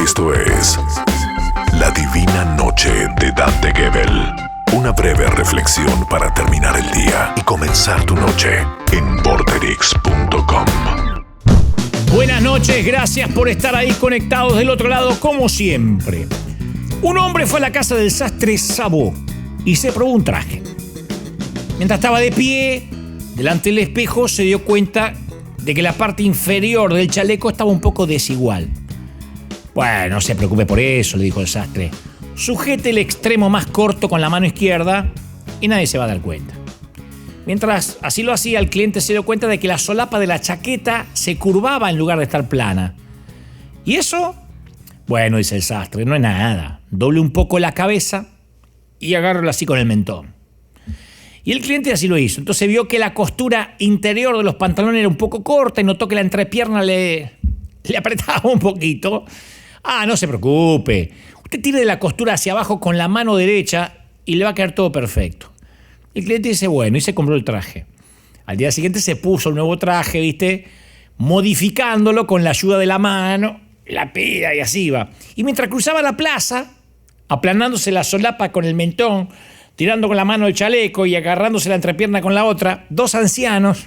Esto es La Divina Noche de Dante Gebel. Una breve reflexión para terminar el día y comenzar tu noche en Vorterix.com. Buenas noches, gracias por estar ahí conectados del otro lado como siempre. Un hombre fue a la casa del sastre Sabó y se probó un traje. Mientras estaba de pie, delante del espejo, se dio cuenta de que la parte inferior del chaleco estaba un poco desigual. Bueno, no se preocupe por eso, le dijo el sastre. Sujete el extremo más corto con la mano izquierda y nadie se va a dar cuenta. Mientras así lo hacía, el cliente se dio cuenta de que la solapa de la chaqueta se curvaba en lugar de estar plana. ¿Y eso? Bueno, dice el sastre, no es nada. Doble un poco la cabeza y agárralo así con el mentón. Y el cliente así lo hizo. Entonces vio que la costura interior de los pantalones era un poco corta y notó que la entrepierna le apretaba un poquito. Ah, no se preocupe. Usted tire de la costura hacia abajo con la mano derecha y le va a quedar todo perfecto. El cliente dice, bueno, y se compró el traje. Al día siguiente se puso un nuevo traje, ¿viste? Modificándolo con la ayuda de la mano, la pega y así va. Y mientras cruzaba la plaza, aplanándose la solapa con el mentón, tirando con la mano el chaleco y agarrándose la entrepierna con la otra, dos ancianos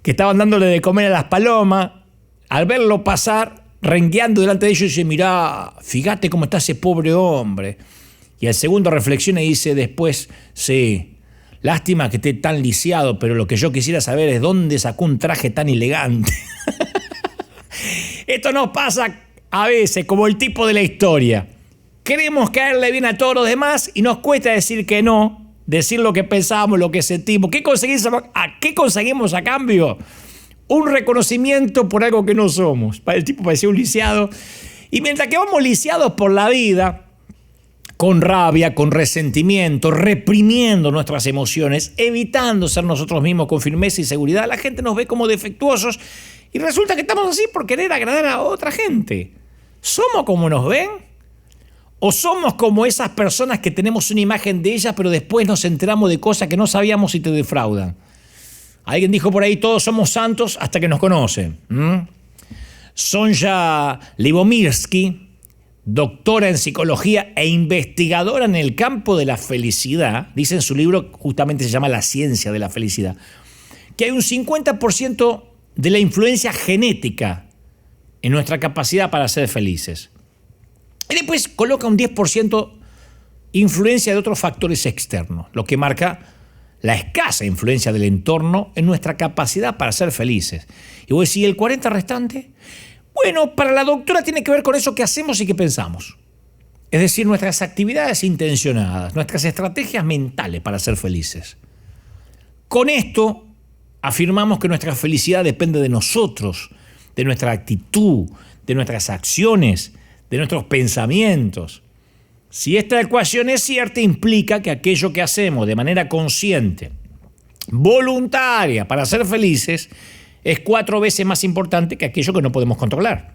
que estaban dándole de comer a las palomas, al verlo pasar, rengueando delante de ellos, dice, mirá, fíjate cómo está ese pobre hombre. Y el segundo reflexiona y dice después, sí, lástima que esté tan lisiado, pero lo que yo quisiera saber es dónde sacó un traje tan elegante. Esto nos pasa a veces como el tipo de la historia. Queremos caerle bien a todos los demás y nos cuesta decir que no, decir lo que pensamos, lo que sentimos. ¿Qué conseguimos a cambio? Un reconocimiento por algo que no somos. El tipo parecía un lisiado. Y mientras que vamos lisiados por la vida, con rabia, con resentimiento, reprimiendo nuestras emociones, evitando ser nosotros mismos con firmeza y seguridad, la gente nos ve como defectuosos y resulta que estamos así por querer agradar a otra gente. ¿Somos como nos ven? ¿O somos como esas personas que tenemos una imagen de ellas pero después nos enteramos de cosas que no sabíamos y te defraudan? Alguien dijo por ahí, todos somos santos hasta que nos conocen. Sonja Lyubomirsky, doctora en psicología e investigadora en el campo de la felicidad, dice en su libro, justamente se llama La ciencia de la felicidad, que hay un 50% de la influencia genética en nuestra capacidad para ser felices. Y después coloca un 10% influencia de otros factores externos, lo que marca la escasa influencia del entorno en nuestra capacidad para ser felices. Y vos decís, ¿el 40% restante? Bueno, para la doctora tiene que ver con eso que hacemos y que pensamos. Es decir, nuestras actividades intencionadas, nuestras estrategias mentales para ser felices. Con esto afirmamos que nuestra felicidad depende de nosotros, de nuestra actitud, de nuestras acciones, de nuestros pensamientos. Si esta ecuación es cierta, implica que aquello que hacemos de manera consciente, voluntaria, para ser felices, es 4 veces más importante que aquello que no podemos controlar.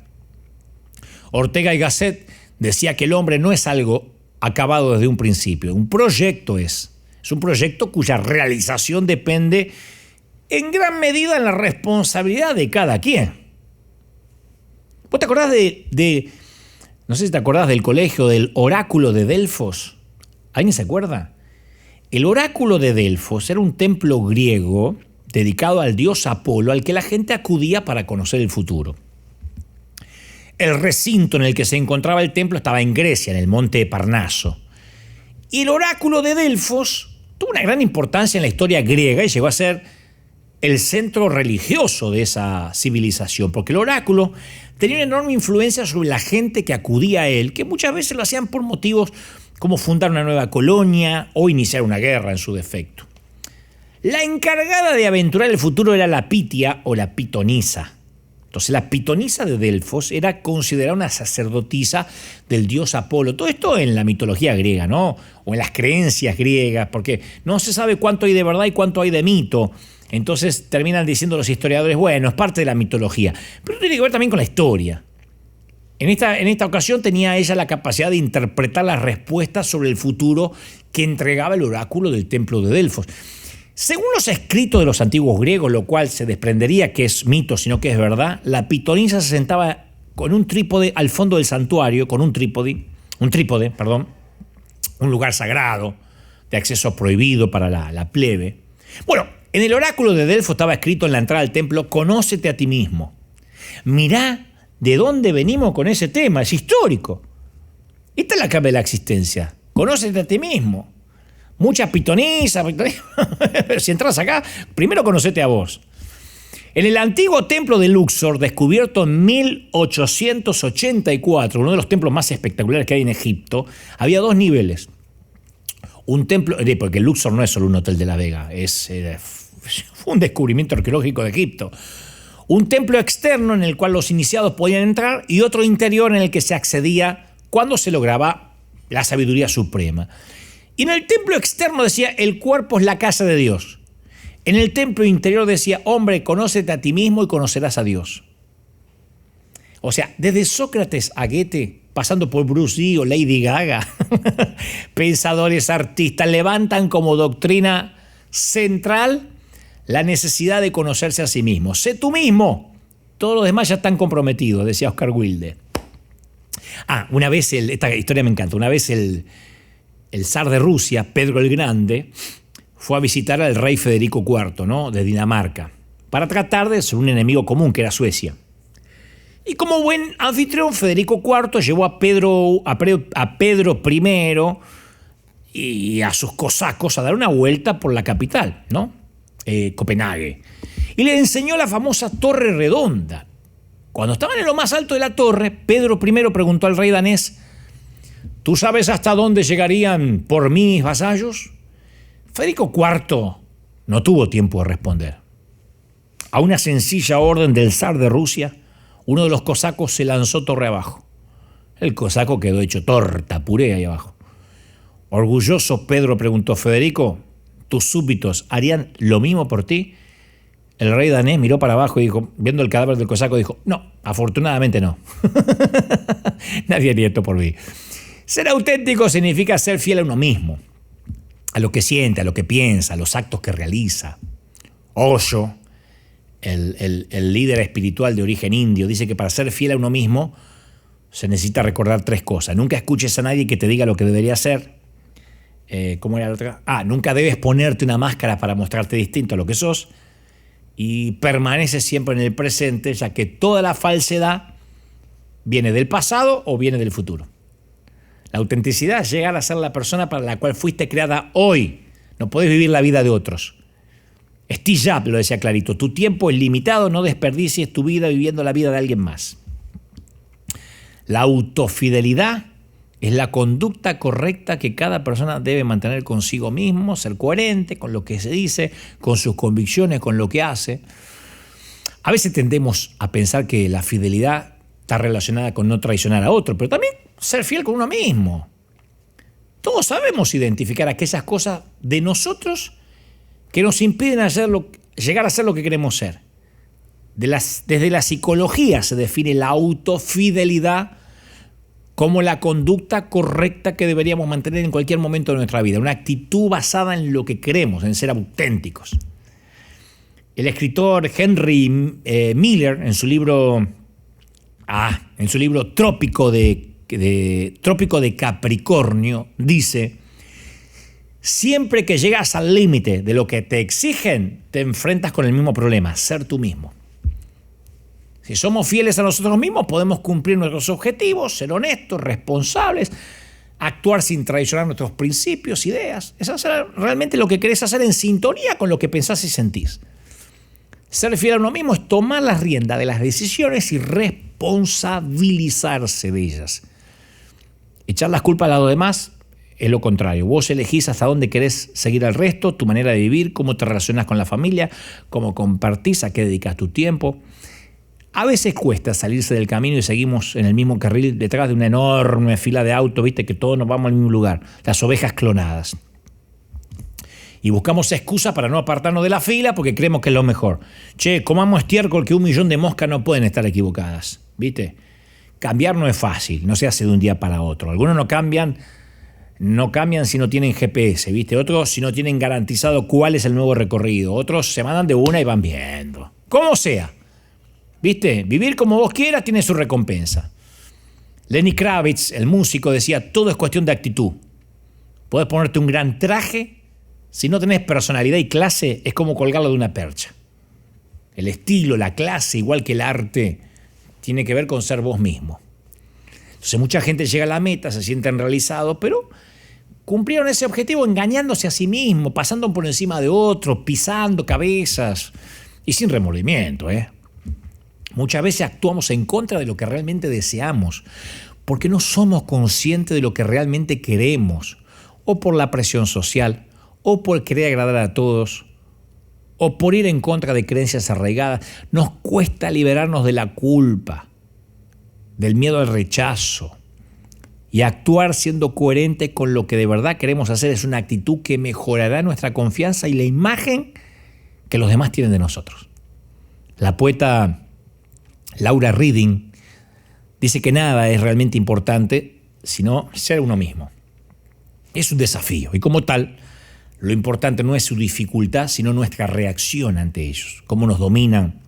Ortega y Gasset decía que el hombre no es algo acabado desde un principio, un proyecto es un proyecto cuya realización depende en gran medida en la responsabilidad de cada quien. ¿Vos te acordás no sé si te acordás del colegio, del oráculo de Delfos? ¿Alguien se acuerda? El oráculo de Delfos era un templo griego dedicado al dios Apolo, al que la gente acudía para conocer el futuro. El recinto en el que se encontraba el templo estaba en Grecia, en el monte Parnaso. Y el oráculo de Delfos tuvo una gran importancia en la historia griega y llegó a ser el centro religioso de esa civilización, porque el oráculo tenía una enorme influencia sobre la gente que acudía a él, que muchas veces lo hacían por motivos como fundar una nueva colonia o iniciar una guerra en su defecto. La encargada de aventurar el futuro era la Pitia o la pitonisa. Entonces la pitonisa de Delfos era considerada una sacerdotisa del dios Apolo. Todo esto en la mitología griega, ¿no? O en las creencias griegas, porque no se sabe cuánto hay de verdad y cuánto hay de mito. Entonces terminan diciendo los historiadores, bueno, es parte de la mitología. Pero tiene que ver también con la historia. En esta ocasión tenía ella la capacidad de interpretar las respuestas sobre el futuro que entregaba el oráculo del templo de Delfos. Según los escritos de los antiguos griegos, lo cual se desprendería que es mito, sino que es verdad, la pitonisa se sentaba con un trípode al fondo del santuario, con un trípode, un lugar sagrado, de acceso prohibido para la plebe. Bueno, en el oráculo de Delfos estaba escrito en la entrada al templo: conócete a ti mismo. Mirá de dónde venimos con ese tema, es histórico. Esta es la clave de la existencia: conócete a ti mismo. Muchas pitonizas. Si entras acá, primero conocete a vos. En el antiguo templo de Luxor, descubierto en 1884, uno de los templos más espectaculares que hay en Egipto, había dos niveles. Un templo, porque Luxor no es solo un hotel de La Vega, fue un descubrimiento arqueológico de Egipto. Un templo externo en el cual los iniciados podían entrar y otro interior en el que se accedía cuando se lograba la sabiduría suprema. Y en el templo externo decía: el cuerpo es la casa de Dios. En el templo interior decía: hombre, conócete a ti mismo y conocerás a Dios. O sea, desde Sócrates a Goethe, pasando por Bruce Lee o Lady Gaga, pensadores, artistas, levantan como doctrina central la necesidad de conocerse a sí mismo. Sé tú mismo. Todos los demás ya están comprometidos, decía Oscar Wilde. Una vez, esta historia me encanta, una vez el zar de Rusia, Pedro el Grande, fue a visitar al rey Federico IV, ¿no?, de Dinamarca, para tratar de ser un enemigo común, que era Suecia. Y como buen anfitrión, Federico IV llevó a Pedro I y a sus cosacos a dar una vuelta por la capital, ¿no?, Copenhague. Y le enseñó la famosa Torre Redonda. Cuando estaban en lo más alto de la torre, Pedro I preguntó al rey danés: ¿tú sabes hasta dónde llegarían por mí mis vasallos? Federico IV no tuvo tiempo de responder. A una sencilla orden del zar de Rusia, uno de los cosacos se lanzó torre abajo. El cosaco quedó hecho torta, puré ahí abajo. Orgulloso, Pedro preguntó: Federico, ¿tus súbditos harían lo mismo por ti? El rey danés miró para abajo y dijo, viendo el cadáver del cosaco, dijo: no, afortunadamente no. Nadie haría esto por mí. Ser auténtico significa ser fiel a uno mismo, a lo que siente, a lo que piensa, a los actos que realiza. Osho, el líder espiritual de origen indio, dice que para ser fiel a uno mismo se necesita recordar tres cosas. Nunca escuches a nadie que te diga lo que debería ser. ¿Cómo era la otra? Nunca debes ponerte una máscara para mostrarte distinto a lo que sos. Y permanece siempre en el presente, ya que toda la falsedad viene del pasado o viene del futuro. La autenticidad es llegar a ser la persona para la cual fuiste creada hoy. No podés vivir la vida de otros. Steve Jobs lo decía clarito: tu tiempo es limitado, no desperdicies tu vida viviendo la vida de alguien más. La autofidelidad es la conducta correcta que cada persona debe mantener consigo mismo, ser coherente con lo que se dice, con sus convicciones, con lo que hace. A veces tendemos a pensar que la fidelidad está relacionada con no traicionar a otro, pero también ser fiel con uno mismo. Todos sabemos identificar aquellas cosas de nosotros que nos impiden llegar a ser lo que queremos ser. Desde la psicología se define la autofidelidad como la conducta correcta que deberíamos mantener en cualquier momento de nuestra vida, una actitud basada en lo que queremos, en ser auténticos. El escritor Henry Miller, en su libro Trópico de Capricornio, dice: siempre que llegas al límite de lo que te exigen, te enfrentas con el mismo problema: ser tú mismo. Si somos fieles a nosotros mismos, podemos cumplir nuestros objetivos, ser honestos, responsables, actuar sin traicionar nuestros principios, ideas. Es hacer realmente lo que querés hacer en sintonía con lo que pensás y sentís. Ser fiel a uno mismo es tomar las riendas de las decisiones y responsabilizarse de ellas. Echar las culpas a los demás es lo contrario. Vos elegís hasta dónde querés seguir al resto, tu manera de vivir, cómo te relacionás con la familia, cómo compartís, a qué dedicas tu tiempo. A veces cuesta salirse del camino y seguimos en el mismo carril detrás de una enorme fila de autos, viste que todos nos vamos al mismo lugar, las ovejas clonadas. Y buscamos excusas para no apartarnos de la fila porque creemos que es lo mejor. Che, comamos estiércol que 1 millón de moscas no pueden estar equivocadas, ¿viste? Cambiar no es fácil, no se hace de un día para otro. Algunos no cambian si no tienen GPS, ¿viste? Otros si no tienen garantizado cuál es el nuevo recorrido. Otros se mandan de una y van viendo. Como sea. ¿Viste? Vivir como vos quieras tiene su recompensa. Lenny Kravitz, el músico, decía, todo es cuestión de actitud. Podés ponerte un gran traje, si no tenés personalidad y clase, es como colgarlo de una percha. El estilo, la clase, igual que el arte, tiene que ver con ser vos mismo. Entonces mucha gente llega a la meta, se sienten realizados, pero cumplieron ese objetivo engañándose a sí mismo, pasando por encima de otros, pisando cabezas y sin remordimiento. Muchas veces actuamos en contra de lo que realmente deseamos, porque no somos conscientes de lo que realmente queremos, o por la presión social, o por querer agradar a todos, o por ir en contra de creencias arraigadas. Nos cuesta liberarnos de la culpa, del miedo al rechazo, y actuar siendo coherente con lo que de verdad queremos hacer es una actitud que mejorará nuestra confianza y la imagen que los demás tienen de nosotros. La poeta Laura Reading dice que nada es realmente importante sino ser uno mismo. Es un desafío y como tal, lo importante no es su dificultad, sino nuestra reacción ante ellos, cómo nos dominan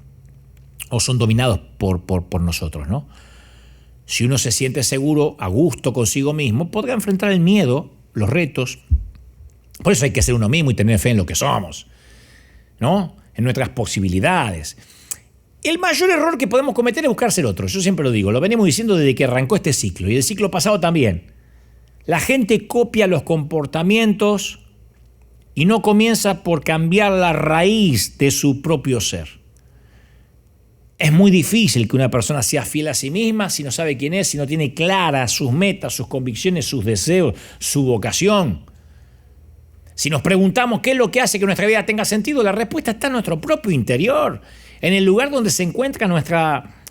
o son dominados por nosotros, ¿no? Si uno se siente seguro, a gusto consigo mismo, podrá enfrentar el miedo, los retos. Por eso hay que ser uno mismo y tener fe en lo que somos, ¿no? En nuestras posibilidades. El mayor error que podemos cometer es buscar ser otro. Yo siempre lo digo, lo venimos diciendo desde que arrancó este ciclo y el ciclo pasado también. La gente copia los comportamientos y no comienza por cambiar la raíz de su propio ser. Es muy difícil que una persona sea fiel a sí misma si no sabe quién es, si no tiene claras sus metas, sus convicciones, sus deseos, su vocación. Si nos preguntamos qué es lo que hace que nuestra vida tenga sentido, la respuesta está en nuestro propio interior, en el lugar donde se encuentra nuestra,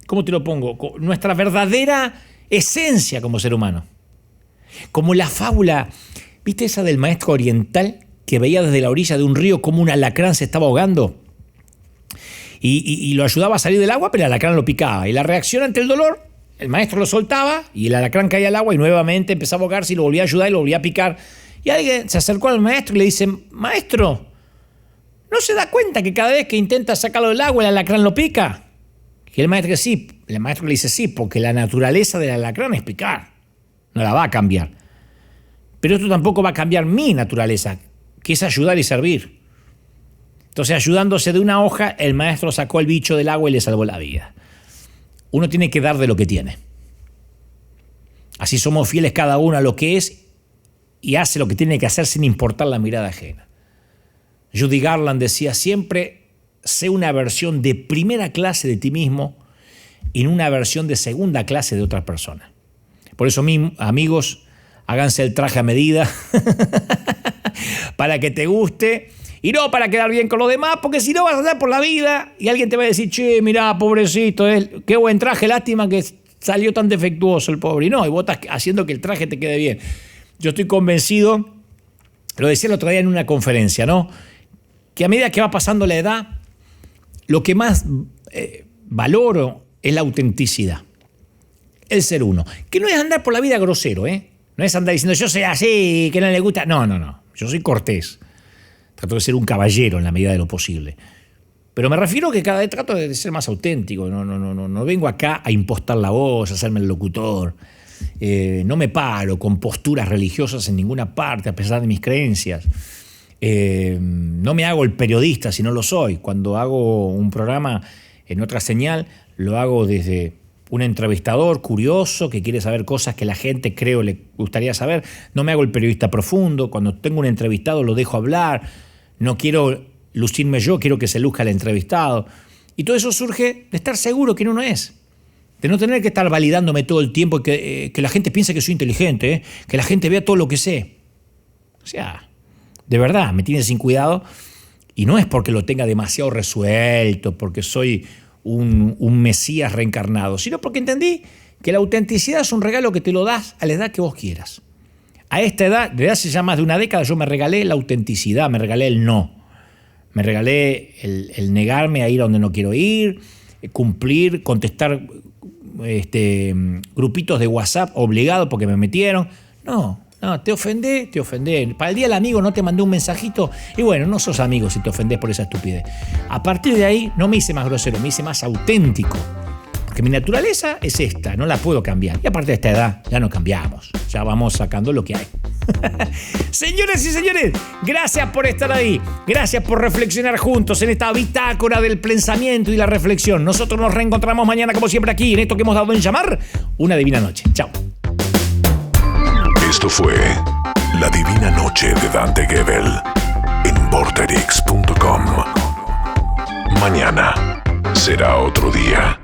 ¿cómo te lo pongo? Nuestra verdadera esencia como ser humano. Como la fábula, ¿viste esa del maestro oriental que veía desde la orilla de un río cómo un alacrán se estaba ahogando? Y lo ayudaba a salir del agua, pero el alacrán lo picaba. Y la reacción ante el dolor, el maestro lo soltaba y el alacrán caía al agua y nuevamente empezaba a ahogarse y lo volvía a ayudar y lo volvía a picar. Y alguien se acercó al maestro y le dice, maestro, ¿no se da cuenta que cada vez que intenta sacarlo del agua el alacrán lo pica? Y el maestro le dice sí, porque la naturaleza del alacrán es picar. No la va a cambiar. Pero esto tampoco va a cambiar mi naturaleza, que es ayudar y servir. Entonces, ayudándose de una hoja, el maestro sacó el bicho del agua y le salvó la vida. Uno tiene que dar de lo que tiene. Así somos fieles cada uno a lo que es y hace lo que tiene que hacer sin importar la mirada ajena. Judy Garland decía, siempre sé una versión de primera clase de ti mismo y no una versión de segunda clase de otra persona. Por eso, amigos, háganse el traje a medida para que te guste. Y no para quedar bien con los demás, porque si no vas a andar por la vida y alguien te va a decir, che, mirá, pobrecito, qué buen traje, lástima que salió tan defectuoso el pobre. Y no, y vos estás haciendo que el traje te quede bien. Yo estoy convencido, lo decía el otro día en una conferencia, ¿no? Que a medida que va pasando la edad, lo que más valoro es la autenticidad, el ser uno. Que no es andar por la vida grosero, No es andar diciendo, yo soy así, que no le gusta. No. Yo soy cortés. Trato de ser un caballero en la medida de lo posible. Pero me refiero a que cada vez trato de ser más auténtico. No vengo acá a impostar la voz, a hacerme el locutor. No me paro con posturas religiosas en ninguna parte, a pesar de mis creencias. No me hago el periodista si no lo soy. Cuando hago un programa en otra señal, lo hago desde un entrevistador curioso que quiere saber cosas que la gente creo le gustaría saber. No me hago el periodista profundo. Cuando tengo un entrevistado lo dejo hablar. No quiero lucirme yo, quiero que se luzca el entrevistado. Y todo eso surge de estar seguro que uno es. De no tener que estar validándome todo el tiempo y que la gente piense que soy inteligente, que la gente vea todo lo que sé. O sea, de verdad, me tiene sin cuidado. Y no es porque lo tenga demasiado resuelto, porque soy un mesías reencarnado, sino porque entendí que la autenticidad es un regalo que te lo das a la edad que vos quieras. A esta edad, desde hace ya más de una década, yo me regalé la autenticidad, me regalé el no. Me regalé el negarme a ir a donde no quiero ir, cumplir, contestar grupitos de WhatsApp obligados porque me metieron. No, No, te ofendés. Para el día del amigo no te mandé un mensajito. Y bueno, no sos amigo si te ofendés por esa estupidez. A partir de ahí no me hice más grosero, me hice más auténtico. Porque mi naturaleza es esta, no la puedo cambiar. Y aparte de esta edad, ya no cambiamos. Ya vamos sacando lo que hay. Señoras y señores, gracias por estar ahí. Gracias por reflexionar juntos en esta bitácora del pensamiento y la reflexión. Nosotros nos reencontramos mañana, como siempre, aquí, en esto que hemos dado en llamar Una Divina Noche. Chao. Esto fue La Divina Noche de Dante Gebel en vorterix.com. Mañana será otro día.